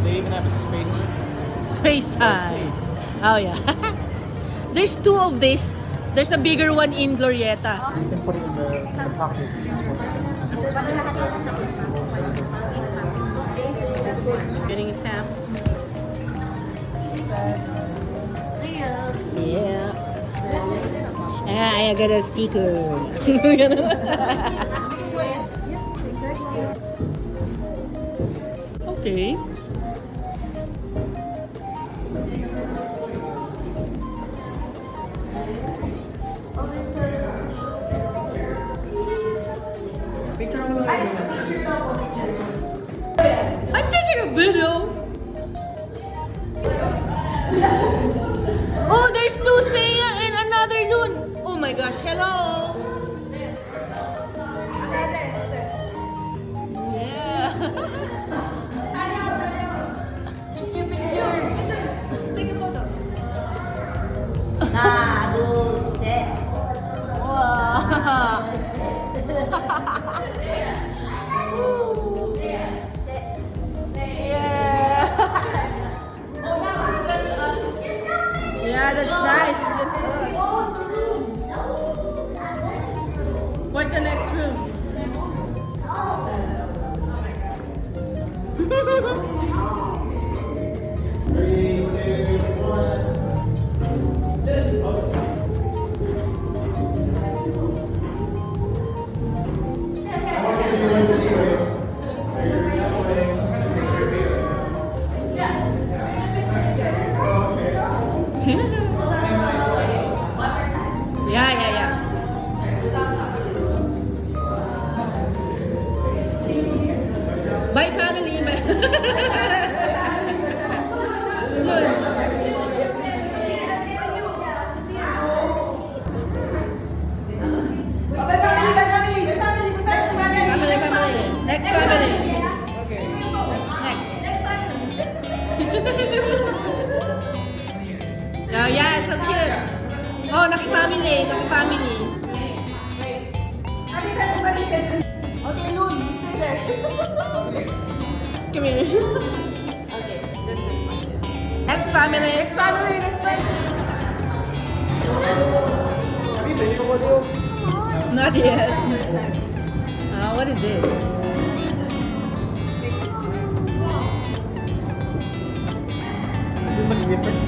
they even have a space. Space time. Oh yeah. There's two of this. There's a bigger one in Glorieta. You can put it in the pocket. Getting stamps. Yeah. I got a sticker. Okay. I'm taking a video. Oh, there's two Seiya and another Loon. Oh my gosh, hello. Yeah. Take a photo. Yeah, that's nice. It's just us. What's the next room? Three, two, one. I want you to go this way. That way. Yeah. Bye, family. Next family. Okay. Next. Oh, yeah, so cute. Oh, naki-family. Okay, Loon, stay there. Come here. Okay, this one. Next family. Next family. Not yet. What is this? Somebody different.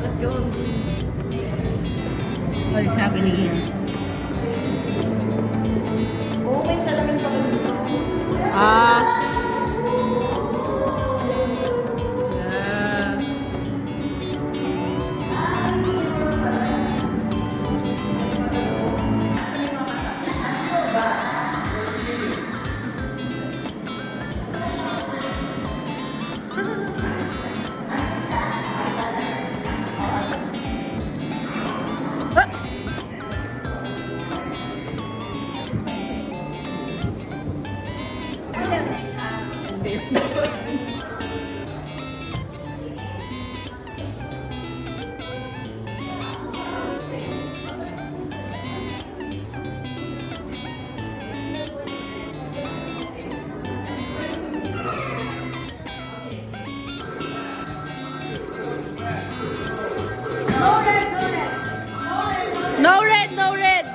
Let's go. What is happening here? Oh, may salamin pa kami dito. Yeah. No red. No red.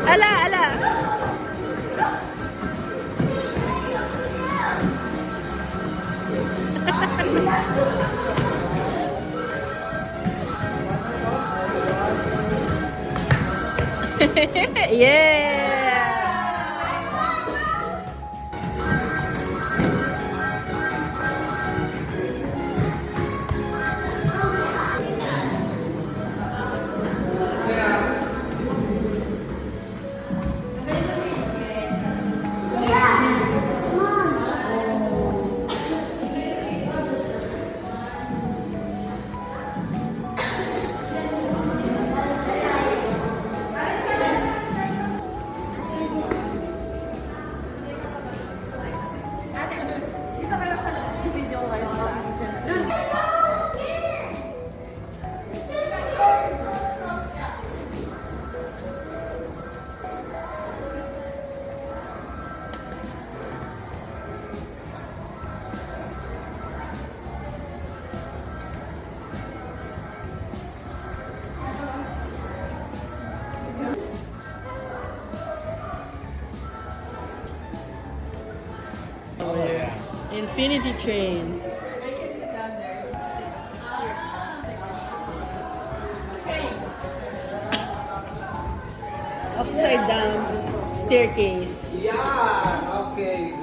Ala. Yeah. Oh, yeah. Infinity train. Upside down staircase. Yeah, okay.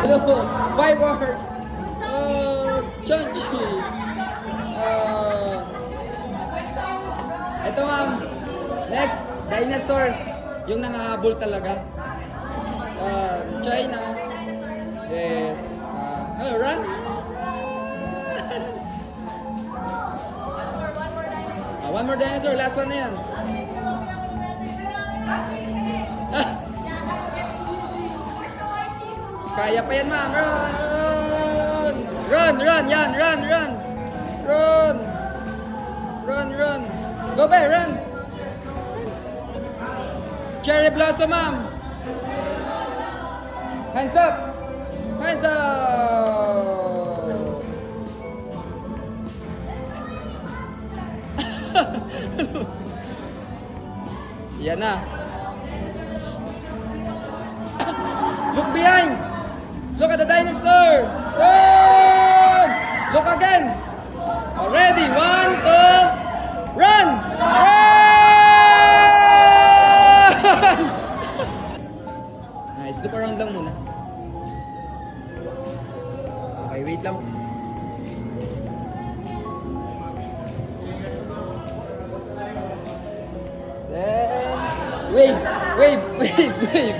Hello, fireworks! Chonchi! Ito ma'am, next, dinosaur. Yung nangahabol talaga. China. Yes. Run? One more dinosaur, last one na yan. Kaya pa yan, ma'am. Run! Run! Run! Yan! Run! Run! Run! Run! Run! Go back! Run! Cherry blossom, ma'am! Hands up! Hands up! Yan na. Look behind! Look at the dinosaur! Run! Look again! Ready? 1, 2, run! Run! Nice. Look around lang muna. Okay, wait lang. Then, wave! Wave! Wave! Wave!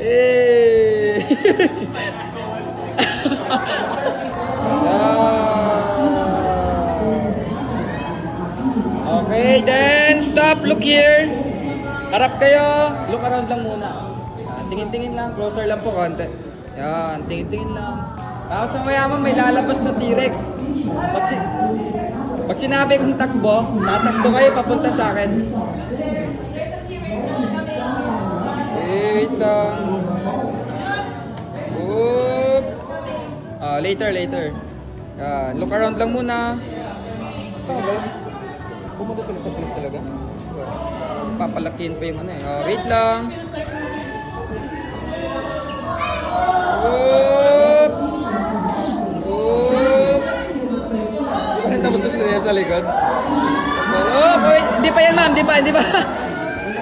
Hey! Okay, then stop, look here. Harap kayo, look around lang muna. Tingin-tingin lang, closer lang po konti. Yan, tingin-tingin lang. Tapos mamaya may lalabas na T-Rex. Pag sinabi kong takbo, tatakbo kayo papunta sa akin. Wait lang. Oop. Later. Look around lang muna. Pumunta sila sa place talaga. Papalakihin pa yung ano eh. Wait lang. Oop. Oop. Tapos sila sa likod. Oh, wait. Hindi pa yan, ma'am. Hindi pa.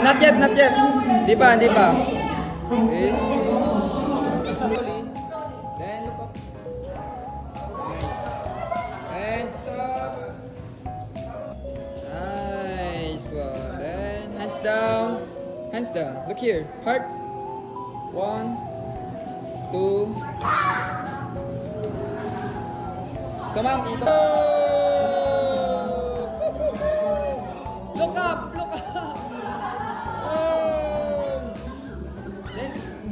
Not yet. Hindi pa. Okay. Slowly. Then look up. And stop. Nice one. Then hands down. Look here. Heart. 1, 2. Come on. Look up.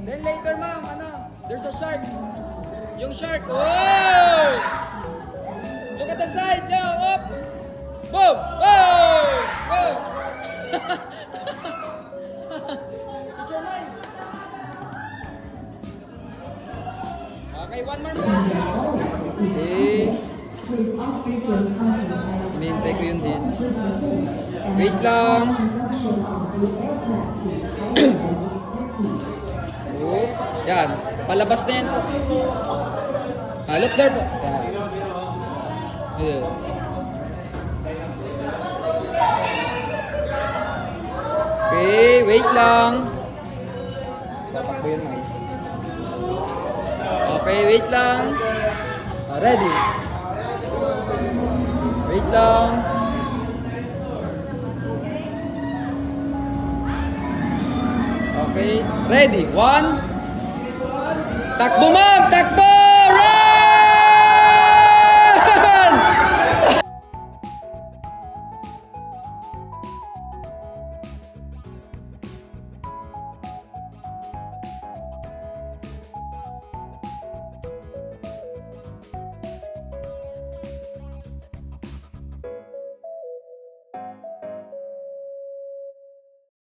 Then later, ma'am, there's a shark. Yung shark. Whoa! Look at the side. Go up. Whoa! Whoa! Okay, one more. Okay. Hinihintay ko yun din. Wait lang. Yan. Palabas na yan. Look there po. Yan. wait lang. Tatakbo yun, Mike. Okay, wait lang. Ready. Wait lang. Okay, ready. 1. Takbo, ma'am!